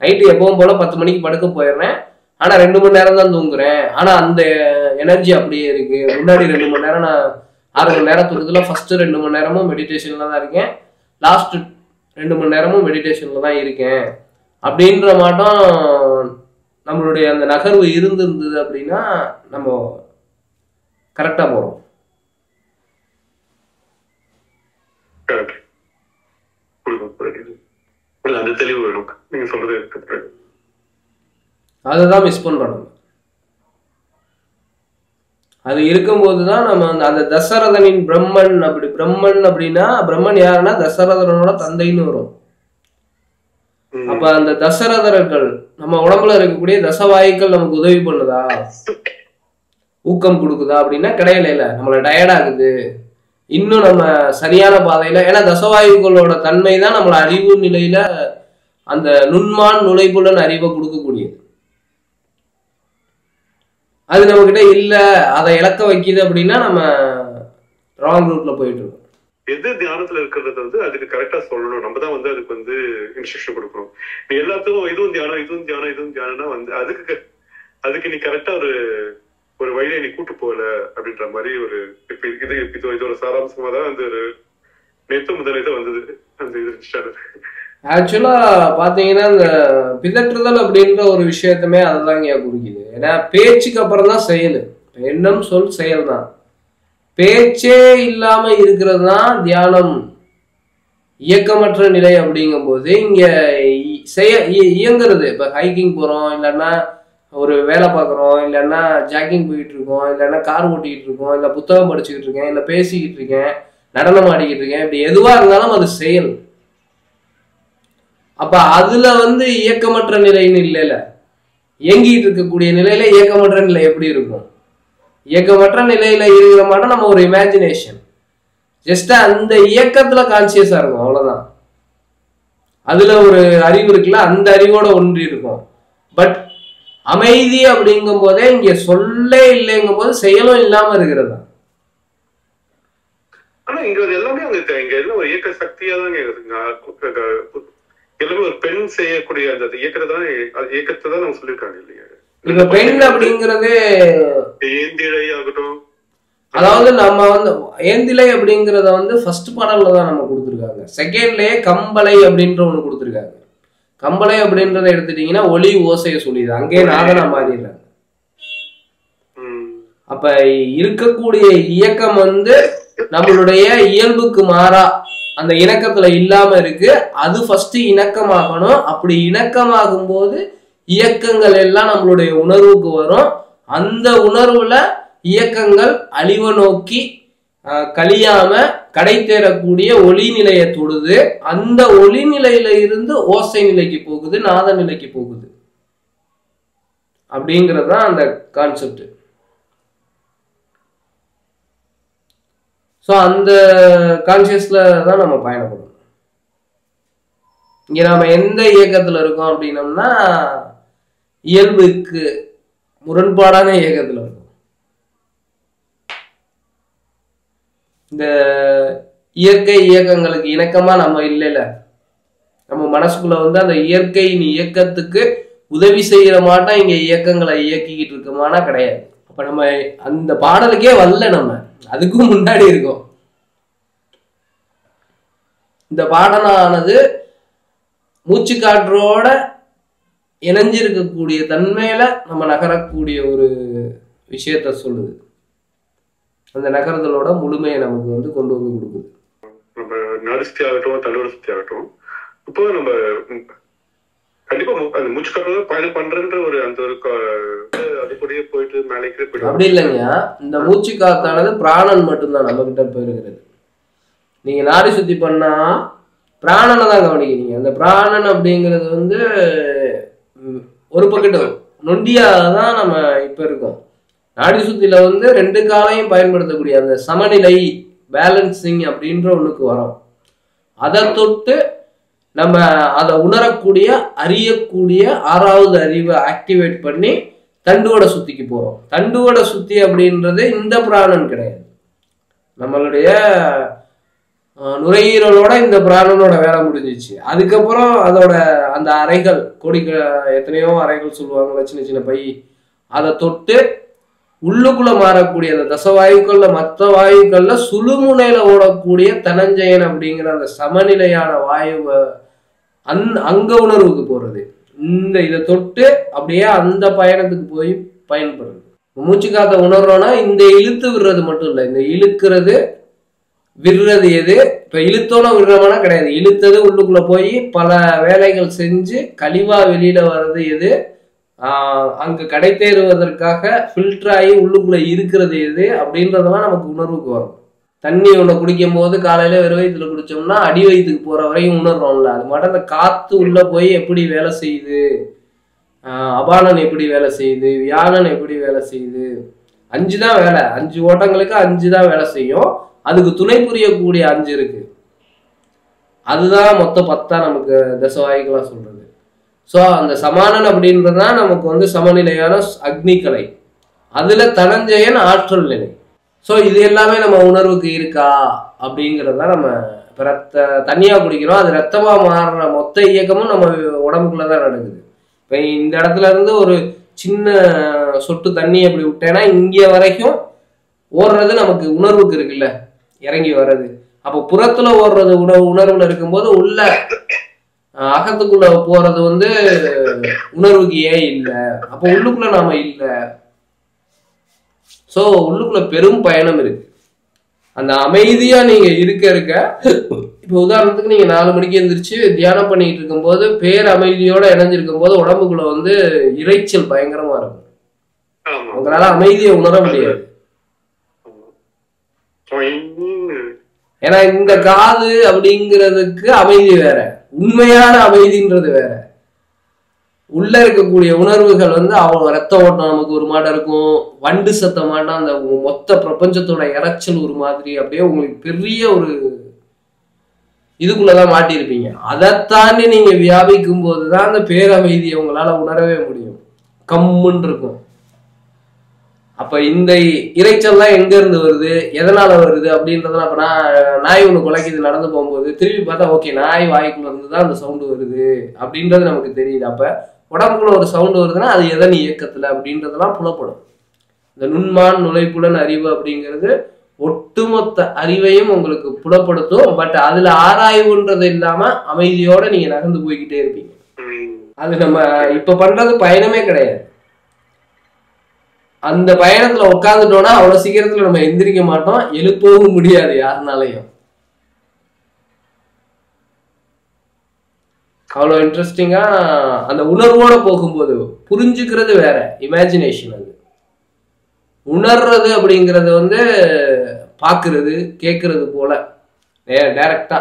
நைட்டு எப்பவும் போல 10 மணிக்கு படுக்க போயிடுறேன், ஆனா 2 மணி நேரம் தான் தூங்குறேன், ஆனா அந்த எனர்ஜி அப்படியே இருக்கு. முன்னாடி 2 மணி நேரம் நான் 6 மணி நேரம் தூக்கத்துல ஃபர்ஸ்ட் 2 மணி நேரமும் மெடிடேஷன்ல தான் இருக்கேன், லாஸ்ட் 2 மணி நேரமும் மெடிடேஷன்ல தான் இருக்கேன் அப்படின்ற மாட்டம் நம்மளுடைய அந்த நகர்வு இருந்திருந்தது அப்படின்னா நம்ம கரெக்டா போறோம். அந்த தெளிவு வேணும், நீங்க சொல்றது இருக்கு. அதுதான் மிஸ் பண்றோம் நம்ம. அது இருக்கும்போதுதான் நம்ம அந்த தசரதனின் பிரம்மன் அப்படின்னா பிரம்மன் யாருன்னா தசரதனோட தந்தைன்னு வரும். அப்ப அந்த தசரதர்கள் நம்ம உடம்புல இருக்கக்கூடிய தசவாயுக்கள் நமக்கு உதவி பண்ணுதா, ஊக்கம் கொடுக்குதா அப்படின்னா கிடையல. இல்ல, நம்மள டயர்ட் ஆகுது, இன்னும் நம்ம சரியான பாதையில, ஏன்னா தசவாயுக்களோட தன்மை தான் நம்மள அறிவு நிலையில அந்த நுண்மான் நுழைப்புலன் அறிவை கொடுக்கக்கூடியது. அது நம்ம கிட்ட இல்ல, அதை இழக்க வைக்குது அப்படின்னா நம்ம ராங் ரூட்ல போயிட்டு இருக்கோம். எது தியானத்துல இருக்கிறது வந்து அதுக்கு கரெக்டா சொல்லணும், நம்ம தான் வந்து அதுக்கு வந்து இன்ஸ்ட்ரக்ஷன் கொடுக்கணும். நீ எல்லாத்துக்கும் இதுவும் தியானம்னா வந்து அதுக்கு நீ கரெக்டா ஒரு வழியை நீ கூட்டு போகல அப்படின்ற மாதிரி ஒரு இது ஒரு சாராம்சமா தான் வந்து ஒரு நேத்து முதலேதான் வந்தது அந்த இது. ஆக்சுவலா பாத்தீங்கன்னா இந்த பிதற்றுதல் அப்படின்ற ஒரு விஷயத்தமே அதுதாங்க குறிக்குது. ஏன்னா பேச்சுக்கு அப்புறம் தான் செயல், எண்ணம் சொல் செயல் தான். பேச்சே இல்லாம இருக்கிறது தான் தியானம், இயக்கமற்ற நிலை. அப்படிங்கும் போது இங்க இயங்குறது, இப்ப ஹைக்கிங் போறோம், இல்லைன்னா ஒரு வேலை பார்க்குறோம், இல்லைன்னா ஜாக்கிங் போயிட்டு இருக்கோம், இல்லைன்னா கார் ஓட்டிக்கிட்டு இருக்கோம், இல்லை புத்தகம் படிச்சுக்கிட்டு இருக்கேன், இல்லை பேசிக்கிட்டு இருக்கேன், நடனம் ஆடிக்கிட்டு இருக்கேன், இப்படி எதுவா இருந்தாலும் அது செயல். அப்ப அதுல வந்து இயக்கமற்ற நிலைன்னு இல்லைல்ல, இயங்கிட்டு இருக்கக்கூடிய நிலையில இயக்கமற்ற நிலை எப்படி இருக்கும்? இயக்கமற்ற நிலையில இருக்கிற மாட்டோம் நம்ம ஒரு இமேஜினேஷன், ஜஸ்ட் அந்த இயக்கத்துல கான்சியஸா இருக்கும், அவ்வளவுதான். அதுல ஒரு அறிவு இருக்குல்ல, அந்த அறிவோட ஒன்றி இருக்கும். பட் அமைதி அப்படிங்கும் போதே இங்க சொல்லே இல்லைங்கும் போது செயலும் இல்லாம இருக்கிறது. ஆனா இங்க எல்லாமே இங்க எல்லாம் ஒரு இயக்க சக்தியா தான் எல்லாமே ஒரு பெண் செய்யக்கூடிய அந்த இயக்கத்தை தான் நம்ம சொல்லியிருக்காங்க இல்லையா? இப்ப பெண் அப்படிங்கறது ஏந்திழை ஆகட்டும், அதாவது நம்ம வந்து ஏந்திழை அப்படிங்கறத வந்து ஃபர்ஸ்ட் பாடல்ல தான் நம்ம கொடுத்துருக்காங்க. செகண்ட்லயே கம்பளை அப்படின்ற ஒண்ணு கொடுத்துருக்காங்க. கம்பளை அப்படின்றத எடுத்துட்டீங்கன்னா ஒலி ஓசையை சொல்லிது, அங்கே நாதனா மாறிடுறாங்க. அப்ப இருக்கக்கூடிய இயக்கம் வந்து நம்மளுடைய இயல்புக்கு மாறா அந்த இணக்கத்துல இல்லாம இருக்கு, அது ஃபர்ஸ்ட் இணக்கமாகணும். அப்படி இணக்கமாகும் போது இயக்கங்கள் எல்லாம் நம்மளுடைய உணர்வுக்கு வரும். அந்த உணர்வுல இயக்கங்கள் அழிவை நோக்கி கழியாம கடை தேரக்கூடிய ஒளி நிலையை தொடுது. அந்த ஒளி நிலையில இருந்து ஓசை நிலைக்கு போகுது, நாத நிலைக்கு போகுது. அப்படிங்கிறது தான் அந்த கான்செப்ட். ஸோ அந்த கான்சியஸ்ல தான் நம்ம பயணப்படணும். இங்க நாம எந்த இயக்கத்துல இருக்கோம் அப்படின்னம்னா இயல்புக்கு முரண்பாடான இயக்கத்துல இருக்கும். இந்த இயற்கை இயக்கங்களுக்கு இணக்கமா நம்ம இல்லைல்ல, நம்ம மனசுக்குள்ள வந்து அந்த இயற்கையின் இயக்கத்துக்கு உதவி செய்யற மாட்டோம். இங்க இயக்கங்களை இயக்கிக்கிட்டு இருக்கோமானா கிடையாது. அப்ப நம்ம அந்த பாடலுக்கே வரல, நம்ம அதுக்கும் முன்னாடி இருக்கோம். இந்த பாடலானது மூச்சு காற்றோட இணைஞ்சிருக்கக்கூடிய தன்மையில நம்ம நகரக்கூடிய ஒரு விஷயத்த சொல்லுது. அந்த நகரங்களோட முழுமையை நமக்கு வந்து கொண்டு வந்து கொடுக்குது. நம்ம நாடு சுத்தி ஆகட்டும், தன்னோட சுத்தி ஆகட்டும், இப்போ நம்ம கண்டிப்பா அந்த மூச்சு காற்று பயணம் பண்றன்ற ஒரு அந்த ஒரு அதுக்குள்ளேயே போயிட்டு மேலேக்கு போயிட்டு அப்படி இல்லைங்க. இந்த மூச்சு காத்தானது பிராணன் மட்டும்தான் நம்ம கிட்ட போயிருக்கிறது. நீங்க நாடி சுத்தி பண்ணா பிராணனை தான் கவனிக்கிறீங்க. அந்த பிராணன் அப்படிங்கிறது வந்து ஒரு பக்கெட்டு நொண்டியா தான் நம்ம இப்ப இருக்கோம். நாடி சுத்தில வந்து 2 காலையும் பயன்படுத்தக்கூடிய அந்த சமநிலை பேலன்சிங் அப்படின்ற ஒண்ணுக்கு வரும். அதை தொட்டு நம்ம அதை உணரக்கூடிய அறியக்கூடிய 6வது அறிவை ஆக்டிவேட் பண்ணி தண்டுவட சுத்திக்கு போறோம். தண்டுவட சுத்தி அப்படின்றது இந்த பிராணன் கிடையாது. நம்மளுடைய நுரையீரலோட இந்த பிராணனோட வேலை முடிஞ்சிச்சு. அதுக்கப்புறம் அதோட அந்த அறைகள் எத்தனையோ அறைகள் சொல்லுவாங்க, சின்ன சின்ன பை, அதை தொட்டு உள்ளுக்குள்ள மாறக்கூடிய அந்த தசவாயுக்கள்ல மற்ற வாயுக்கள்ல சுழுமுனையில ஓடக்கூடிய தனஞ்சயன் அப்படிங்கிற அந்த சமநிலையான வாயுவை அங்க உணர்வுக்கு போறது. இதை தொட்டு அப்படியே அந்த பயணத்துக்கு போய் பயன்படுறது. மூச்சு காத்த உணர்றோம்னா இந்த இழுத்து விடுறது மட்டும் இல்லை, இந்த இழுக்கிறது விடுறது எது. இப்ப இழுத்தோன விடுறோம்னா கிடையாது. இழுத்தது உள்ளுக்குள்ள போய் பல வேலைகள் செஞ்சு கழிவா வெளியில வர்றது எது, அங்க கடை தேறுவதற்காக ஃபில்டர் ஆகி உள்ளுக்குள்ள இருக்கிறது எது அப்படின்றதெல்லாம் நமக்கு உணர்வுக்கு வரும். தண்ணி ஒண்ணு குடிக்கும் போது காலையில வெறும் வயிற்றுல குடிச்சோம்னா அடி வயிற்றுக்கு போற வரையும் உணர்றோம்ல. அது மட்டும் அந்த காத்து உள்ள போய் எப்படி வேலை செய்யுது, அபானன் எப்படி வேலை செய்யுது, வியானன் எப்படி வேலை செய்யுது, 5 தான் வேலை. 5 ஓட்டங்களுக்கு 5 தான் வேலை செய்யும். அதுக்கு துணை புரியக்கூடிய 5 இருக்கு. அதுதான் மொத்தம் 10 நமக்கு தசவாயுகளா சொல்றது. ஸோ அந்த சமானன் அப்படின்றதுதான் நமக்கு வந்து சமநிலையான அக்னிக்கலை. அதுல தனஞ்சயன் ஆற்றல் நிலை. ஸோ இது எல்லாமே நம்ம உணர்வுக்கு இருக்கா அப்படிங்கிறத நம்ம இப்போ தண்ணியா குடிக்கிறோம், அது ரத்தமா மாறுற மொத்த இயக்கமும் நம்ம உடம்புக்குள்ளதான் நடக்குது. இப்போ இந்த இடத்துல இருந்து ஒரு சின்ன சொட்டு தண்ணி அப்படி விட்டேன்னா இங்க வரைக்கும் ஓடுறது நமக்கு உணர்வுக்கு இருக்குல்ல, இறங்கி வர்றது. அப்போ புறத்துல ஓடுறது உணர்வுல இருக்கும்போது உள்ள அகத்துக்குள்ள போறது வந்து உணர்வுக்கு ஏன் இல்லை, அப்போ உள்ளுக்குள்ள நாம இல்லை. ஸோ உள்ளுக்குள்ள பெரும் பயணம் இருக்கு. அந்த அமைதியா நீங்க இருக்க இப்போ உதாரணத்துக்கு நீங்க 4 மணிக்கு எந்திரிச்சு தியானம் பண்ணிட்டு இருக்கும் போது பேர் அமைதியோட இணைஞ்சிருக்கும் போது உடம்புக்குள்ள வந்து இறைச்சல் பயங்கரமா இருக்கும். உங்களால அமைதியை உணர முடியாது. ஏன்னா இந்த காது அப்படிங்கிறதுக்கு அமைதி வேற, உண்மையான அமைதின்றது வேற. உள்ள இருக்கக்கூடிய உணர்வுகள் வந்து அவங்க ரத்த ஓட்டம் நமக்கு ஒரு மாட்டம் இருக்கும், வண்டு சத்த மாட்டம், அந்த மொத்த பிரபஞ்சத்தோட இறைச்சல் ஒரு மாதிரி அப்படியே உங்களுக்கு பெரிய ஒரு இதுக்குள்ளதான் மாட்டியிருப்பீங்க. அதை தாண்டி நீங்க வியாபிக்கும் போதுதான் அந்த பேரமைதியை உங்களால உணரவே முடியும். கம்முன்னு இருக்கும். அப்ப இந்த இறைச்சல்லாம் எங்க இருந்து வருது, எதனால வருது அப்படின்றதெல்லாம் இப்ப நாய் ஒண்ணு குலைக்குது நடந்து போகும்போது திரும்பி பார்த்தா ஓகே நாய் வாய்க்குள்ள இருந்துதான் அந்த சவுண்டு வருது அப்படின்றது நமக்கு தெரியுது. அப்ப உடம்புக்குள்ள ஒரு சவுண்டு வருதுன்னா அது எதன் இயக்கத்துல அப்படின்றதெல்லாம் புலப்படும். இந்த நுண்மான் நுழைப்புலன் அறிவு அப்படிங்கிறது ஒட்டுமொத்த அறிவையும் உங்களுக்கு புலப்படுத்தும். பட் அதுல ஆராய்வுன்றது இல்லாம அமைதியோட நீங்க நகர்ந்து போய்கிட்டே இருப்பீங்க. அது நம்ம இப்ப பண்றது பயணமே கிடையாது. அந்த பயணத்துல உட்காந்துட்டோம்னா அவ்வளவு சீக்கிரத்துல நம்ம எந்திரிக்க மாட்டோம், எழுப்பவும் முடியாது யாருனாலையும். அவ்வளோ இன்ட்ரெஸ்டிங்கா அந்த உணர்வோட போகும்போது புரிஞ்சுக்கிறது வேற, இமேஜினேஷன். அது உணர்றது அப்படிங்கிறது வந்து பார்க்கறது கேட்கறது போல டைரக்டா